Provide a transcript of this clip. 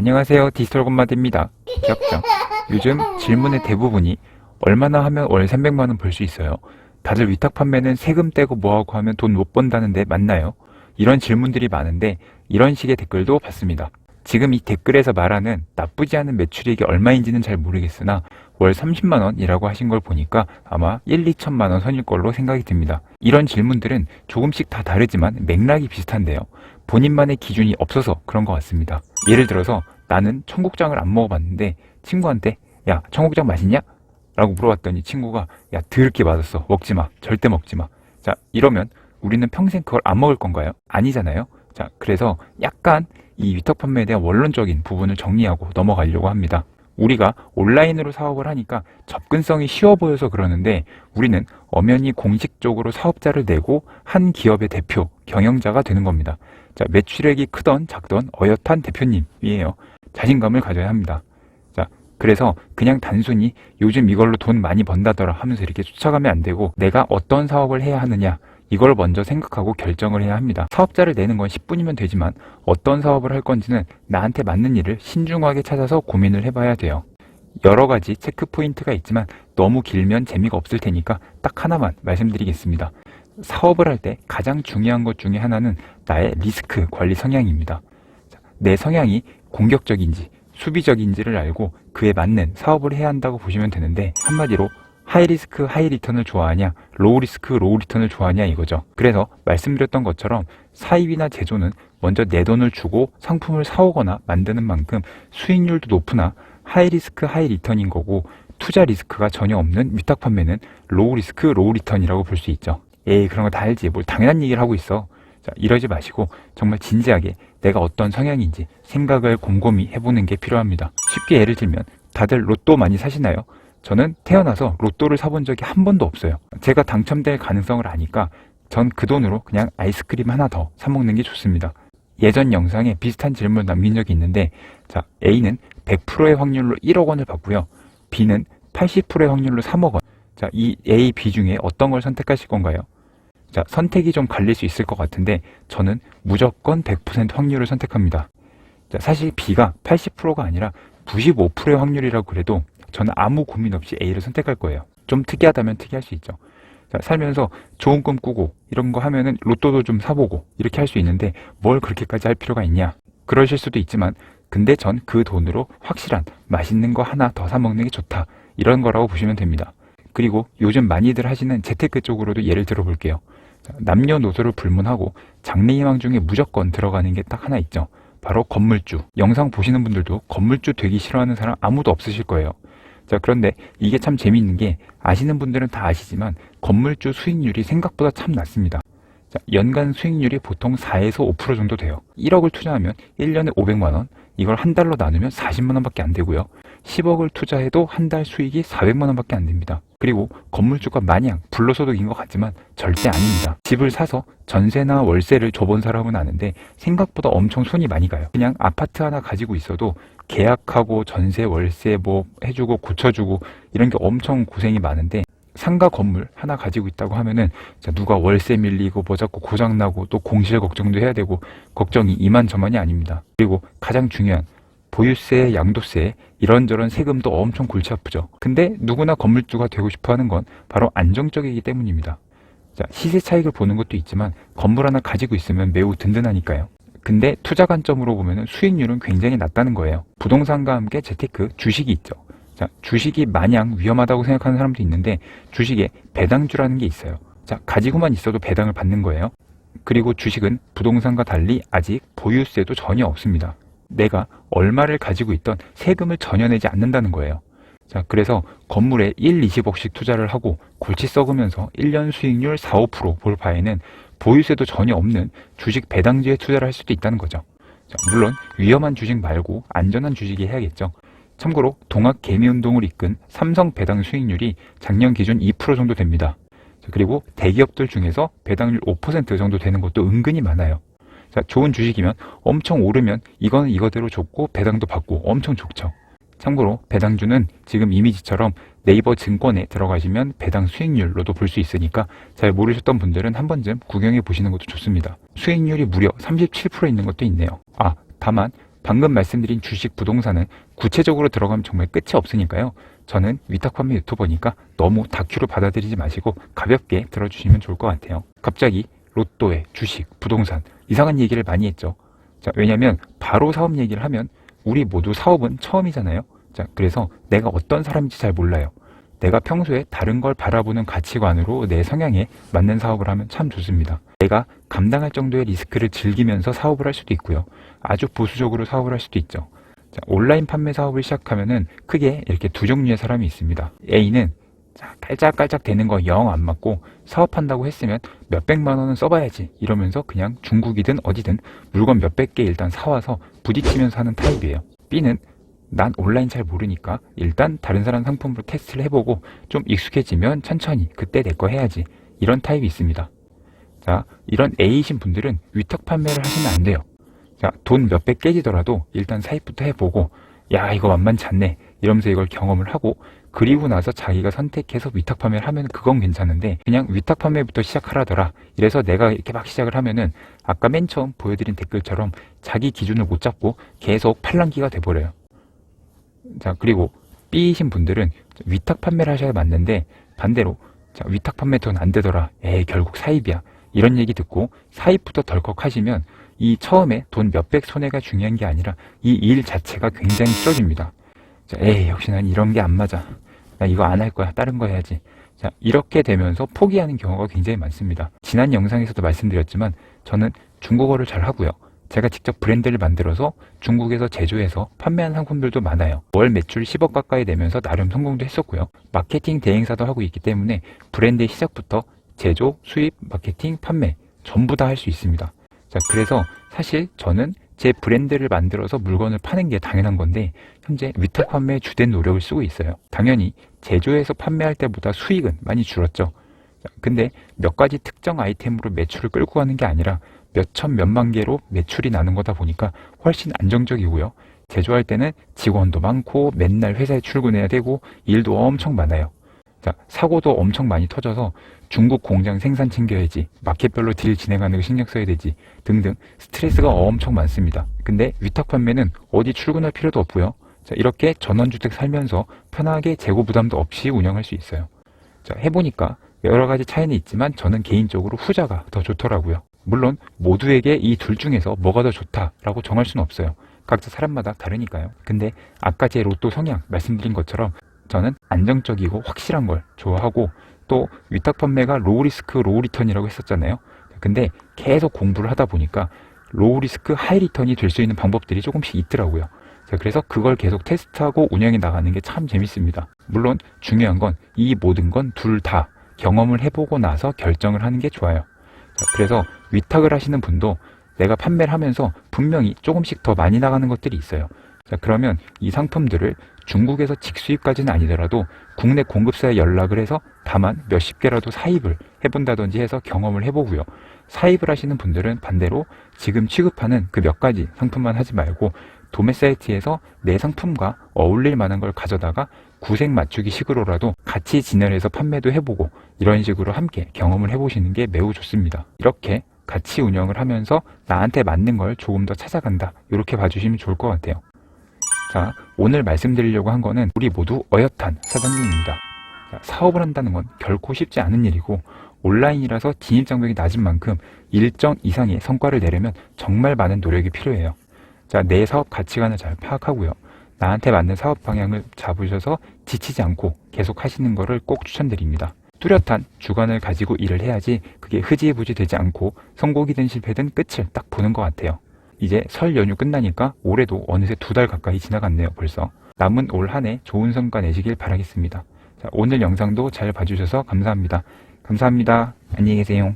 안녕하세요. 디지털 건마드입니다. 기억죠? 요즘 질문의 대부분이 얼마나 하면 월 300만원 벌 수 있어요? 다들 위탁 판매는 세금 떼고 뭐하고 하면 돈 못 번다는데 맞나요? 이런 질문들이 많은데 이런 식의 댓글도 봤습니다. 지금 이 댓글에서 말하는 나쁘지 않은 매출액이 얼마인지는 잘 모르겠으나 월 30만원이라고 하신 걸 보니까 아마 1, 2천만원 선일 걸로 생각이 듭니다. 이런 질문들은 조금씩 다 다르지만 맥락이 비슷한데요. 본인만의 기준이 없어서 그런 것 같습니다. 예를 들어서 나는 청국장을 안 먹어봤는데 친구한테 야 청국장 맛있냐? 라고 물어봤더니 친구가 야 더럽게 맛없어 먹지마 절대 먹지마. 자 이러면 우리는 평생 그걸 안 먹을 건가요? 아니잖아요. 자 그래서 약간 이 위탁 판매에 대한 원론적인 부분을 정리하고 넘어가려고 합니다. 우리가 온라인으로 사업을 하니까 접근성이 쉬워 보여서 그러는데 우리는 엄연히 공식적으로 사업자를 내고 한 기업의 대표, 경영자가 되는 겁니다. 자, 매출액이 크던 작던 어엿한 대표님이에요. 자신감을 가져야 합니다. 자, 그래서 그냥 단순히 요즘 이걸로 돈 많이 번다더라 하면서 이렇게 쫓아가면 안 되고 내가 어떤 사업을 해야 하느냐 이걸 먼저 생각하고 결정을 해야 합니다. 사업자를 내는 건 10분이면 되지만 어떤 사업을 할 건지는 나한테 맞는 일을 신중하게 찾아서 고민을 해봐야 돼요. 여러 가지 체크 포인트가 있지만 너무 길면 재미가 없을 테니까 딱 하나만 말씀드리겠습니다. 사업을 할 때 가장 중요한 것 중에 하나는 나의 리스크 관리 성향입니다. 내 성향이 공격적인지 수비적인지를 알고 그에 맞는 사업을 해야 한다고 보시면 되는데 한마디로 하이 리스크 하이 리턴을 좋아하냐 로우 리스크 로우 리턴을 좋아하냐 이거죠. 그래서 말씀드렸던 것처럼 사입이나 제조는 먼저 내 돈을 주고 상품을 사오거나 만드는 만큼 수익률도 높으나 하이 리스크 하이 리턴인 거고 투자 리스크가 전혀 없는 위탁 판매는 로우 리스크 로우 리턴이라고 볼 수 있죠. 에이 그런 거 다 알지 뭘 당연한 얘기를 하고 있어. 자 이러지 마시고 정말 진지하게 내가 어떤 성향인지 생각을 곰곰이 해보는 게 필요합니다. 쉽게 예를 들면 다들 로또 많이 사시나요? 저는 태어나서 로또를 사본 적이 한 번도 없어요. 제가 당첨될 가능성을 아니까 전 그 돈으로 그냥 아이스크림 하나 더 사 먹는 게 좋습니다. 예전 영상에 비슷한 질문을 남긴 적이 있는데 자 A는 100%의 확률로 1억 원을 받고요. B는 80%의 확률로 3억 원. 자, 이 A, B 중에 어떤 걸 선택하실 건가요? 자, 선택이 좀 갈릴 수 있을 것 같은데 저는 무조건 100% 확률을 선택합니다. 자, 사실 B가 80%가 아니라 95%의 확률이라고 그래도 저는 아무 고민 없이 A를 선택할 거예요. 좀 특이하다면 특이할 수 있죠. 자, 살면서 좋은 꿈 꾸고 이런 거 하면은 로또도 좀 사보고 이렇게 할 수 있는데 뭘 그렇게까지 할 필요가 있냐? 그러실 수도 있지만 근데 전 그 돈으로 확실한 맛있는 거 하나 더 사 먹는 게 좋다. 이런 거라고 보시면 됩니다. 그리고 요즘 많이들 하시는 재테크 쪽으로도 예를 들어 볼게요. 남녀노소를 불문하고 장래희망 중에 무조건 들어가는 게 딱 하나 있죠. 바로 건물주. 영상 보시는 분들도 건물주 되기 싫어하는 사람 아무도 없으실 거예요. 자, 그런데 이게 참 재미있는 게 아시는 분들은 다 아시지만 건물주 수익률이 생각보다 참 낮습니다. 자, 연간 수익률이 보통 4에서 5% 정도 돼요. 1억을 투자하면 1년에 500만원, 이걸 한 달로 나누면 40만원밖에 안 되고요. 10억을 투자해도 한 달 수익이 400만원밖에 안 됩니다. 그리고 건물주가 마냥 불로소득인 것 같지만 절대 아닙니다. 집을 사서 전세나 월세를 줘본 사람은 아는데 생각보다 엄청 손이 많이 가요. 그냥 아파트 하나 가지고 있어도 계약하고 전세, 월세 뭐 해주고 고쳐주고 이런 게 엄청 고생이 많은데 상가 건물 하나 가지고 있다고 하면은 누가 월세 밀리고 뭐 자꾸 고장나고 또 공실 걱정도 해야 되고 걱정이 이만저만이 아닙니다. 그리고 가장 중요한 보유세, 양도세 이런저런 세금도 엄청 골치 아프죠. 근데 누구나 건물주가 되고 싶어 하는 건 바로 안정적이기 때문입니다. 자, 시세 차익을 보는 것도 있지만 건물 하나 가지고 있으면 매우 든든하니까요. 근데 투자 관점으로 보면 수익률은 굉장히 낮다는 거예요. 부동산과 함께 재테크, 주식이 있죠. 자, 주식이 마냥 위험하다고 생각하는 사람도 있는데 주식에 배당주라는 게 있어요. 자, 가지고만 있어도 배당을 받는 거예요. 그리고 주식은 부동산과 달리 아직 보유세도 전혀 없습니다. 내가 얼마를 가지고 있던 세금을 전혀 내지 않는다는 거예요. 자, 그래서 건물에 1, 20억씩 투자를 하고 골치 썩으면서 1년 수익률 4, 5%볼 바에는 보유세도 전혀 없는 주식 배당주에 투자를 할 수도 있다는 거죠. 자, 물론 위험한 주식 말고 안전한 주식이 해야겠죠. 참고로 동학개미운동을 이끈 삼성 배당 수익률이 작년 기준 2% 정도 됩니다. 자, 그리고 대기업들 중에서 배당률 5% 정도 되는 것도 은근히 많아요. 자, 좋은 주식이면 엄청 오르면 이거는 이거대로 좋고 배당도 받고 엄청 좋죠. 참고로 배당주는 지금 이미지처럼 네이버 증권에 들어가시면 배당 수익률로도 볼 수 있으니까 잘 모르셨던 분들은 한 번쯤 구경해 보시는 것도 좋습니다. 수익률이 무려 37% 있는 것도 있네요. 아, 다만 방금 말씀드린 주식, 부동산은 구체적으로 들어가면 정말 끝이 없으니까요. 저는 위탁 판매 유튜버니까 너무 다큐로 받아들이지 마시고 가볍게 들어주시면 좋을 것 같아요. 갑자기 로또에 주식, 부동산 이상한 얘기를 많이 했죠. 자, 왜냐면 바로 사업 얘기를 하면 우리 모두 사업은 처음이잖아요. 자, 그래서 내가 어떤 사람인지 잘 몰라요. 내가 평소에 다른 걸 바라보는 가치관으로 내 성향에 맞는 사업을 하면 참 좋습니다. 내가 감당할 정도의 리스크를 즐기면서 사업을 할 수도 있고요. 아주 보수적으로 사업을 할 수도 있죠. 자, 온라인 판매 사업을 시작하면은 크게 이렇게 두 종류의 사람이 있습니다. A는 깔짝깔짝 되는 거 영 안 맞고 사업한다고 했으면 몇백만 원은 써봐야지 이러면서 그냥 중국이든 어디든 물건 몇백 개 일단 사와서 부딪히면서 하는 타입이에요. B는 난 온라인 잘 모르니까 일단 다른 사람 상품으로 테스트를 해보고 좀 익숙해지면 천천히 그때 내 거 해야지 이런 타입이 있습니다. 자, 이런 A이신 분들은 위탁 판매를 하시면 안 돼요. 자, 돈 몇백 깨지더라도 일단 사입부터 해보고 야 이거 만만치 않네 이러면서 이걸 경험을 하고 그리고 나서 자기가 선택해서 위탁 판매를 하면 그건 괜찮은데 그냥 위탁 판매부터 시작하라더라 이래서 내가 이렇게 막 시작을 하면은 아까 맨 처음 보여드린 댓글처럼 자기 기준을 못 잡고 계속 팔랑귀가 돼버려요. 자, 그리고 B이신 분들은 위탁 판매를 하셔야 맞는데 반대로 자, 위탁 판매 돈 안 되더라 에이 결국 사입이야 이런 얘기 듣고 사입부터 덜컥 하시면 이 처음에 돈 몇백 손해가 중요한 게 아니라 이 일 자체가 굉장히 싫어집니다. 자, 에이 역시 난 이런 게 안 맞아. 나 이거 안 할 거야. 다른 거 해야지. 자, 이렇게 되면서 포기하는 경우가 굉장히 많습니다. 지난 영상에서도 말씀드렸지만 저는 중국어를 잘 하고요. 제가 직접 브랜드를 만들어서 중국에서 제조해서 판매한 상품들도 많아요. 월 매출 10억 가까이 내면서 나름 성공도 했었고요. 마케팅 대행사도 하고 있기 때문에 브랜드의 시작부터 제조, 수입, 마케팅, 판매 전부 다 할 수 있습니다. 자, 그래서 사실 저는 제 브랜드를 만들어서 물건을 파는 게 당연한 건데 현재 위탁 판매에 주된 노력을 쓰고 있어요. 당연히 제조해서 판매할 때보다 수익은 많이 줄었죠. 자, 근데 몇 가지 특정 아이템으로 매출을 끌고 가는 게 아니라 몇천 몇만 개로 매출이 나는 거다 보니까 훨씬 안정적이고요. 제조할 때는 직원도 많고 맨날 회사에 출근해야 되고 일도 엄청 많아요. 자, 사고도 엄청 많이 터져서 중국 공장 생산 챙겨야지, 마켓별로 딜 진행하는 거 신경 써야 되지 등등 스트레스가 엄청 많습니다. 근데 위탁 판매는 어디 출근할 필요도 없고요. 자, 이렇게 전원주택 살면서 편하게 재고 부담도 없이 운영할 수 있어요. 자, 해보니까 여러 가지 차이는 있지만 저는 개인적으로 후자가 더 좋더라고요. 물론 모두에게 이 둘 중에서 뭐가 더 좋다라고 정할 수는 없어요. 각자 사람마다 다르니까요. 근데 아까 제 로또 성향 말씀드린 것처럼 저는 안정적이고 확실한 걸 좋아하고 또 위탁 판매가 로우 리스크 로우 리턴이라고 했었잖아요. 근데 계속 공부를 하다 보니까 로우 리스크 하이 리턴이 될 수 있는 방법들이 조금씩 있더라고요. 자, 그래서 그걸 계속 테스트하고 운영해 나가는 게 참 재밌습니다. 물론 중요한 건 이 모든 건 둘 다 경험을 해보고 나서 결정을 하는 게 좋아요. 자, 그래서 위탁을 하시는 분도 내가 판매를 하면서 분명히 조금씩 더 많이 나가는 것들이 있어요. 자, 그러면 이 상품들을 중국에서 직수입까지는 아니더라도 국내 공급사에 연락을 해서 다만 몇십 개라도 사입을 해본다든지 해서 경험을 해보고요. 사입을 하시는 분들은 반대로 지금 취급하는 그 몇 가지 상품만 하지 말고 도매 사이트에서 내 상품과 어울릴 만한 걸 가져다가 구색 맞추기 식으로라도 같이 진열해서 판매도 해보고 이런 식으로 함께 경험을 해보시는 게 매우 좋습니다. 이렇게 같이 운영을 하면서 나한테 맞는 걸 조금 더 찾아간다. 이렇게 봐주시면 좋을 것 같아요. 자, 오늘 말씀드리려고 한 거는 우리 모두 어엿한 사장님입니다. 자, 사업을 한다는 건 결코 쉽지 않은 일이고 온라인이라서 진입장벽이 낮은 만큼 일정 이상의 성과를 내려면 정말 많은 노력이 필요해요. 자, 내 사업 가치관을 잘 파악하고요. 나한테 맞는 사업 방향을 잡으셔서 지치지 않고 계속 하시는 거를 꼭 추천드립니다. 뚜렷한 주관을 가지고 일을 해야지 그게 흐지부지 되지 않고 성공이든 실패든 끝을 딱 보는 것 같아요. 이제 설 연휴 끝나니까 올해도 어느새 2달 가까이 지나갔네요. 벌써. 남은 올 한 해 좋은 성과 내시길 바라겠습니다. 자, 오늘 영상도 잘 봐주셔서 감사합니다. 감사합니다. 안녕히 계세요.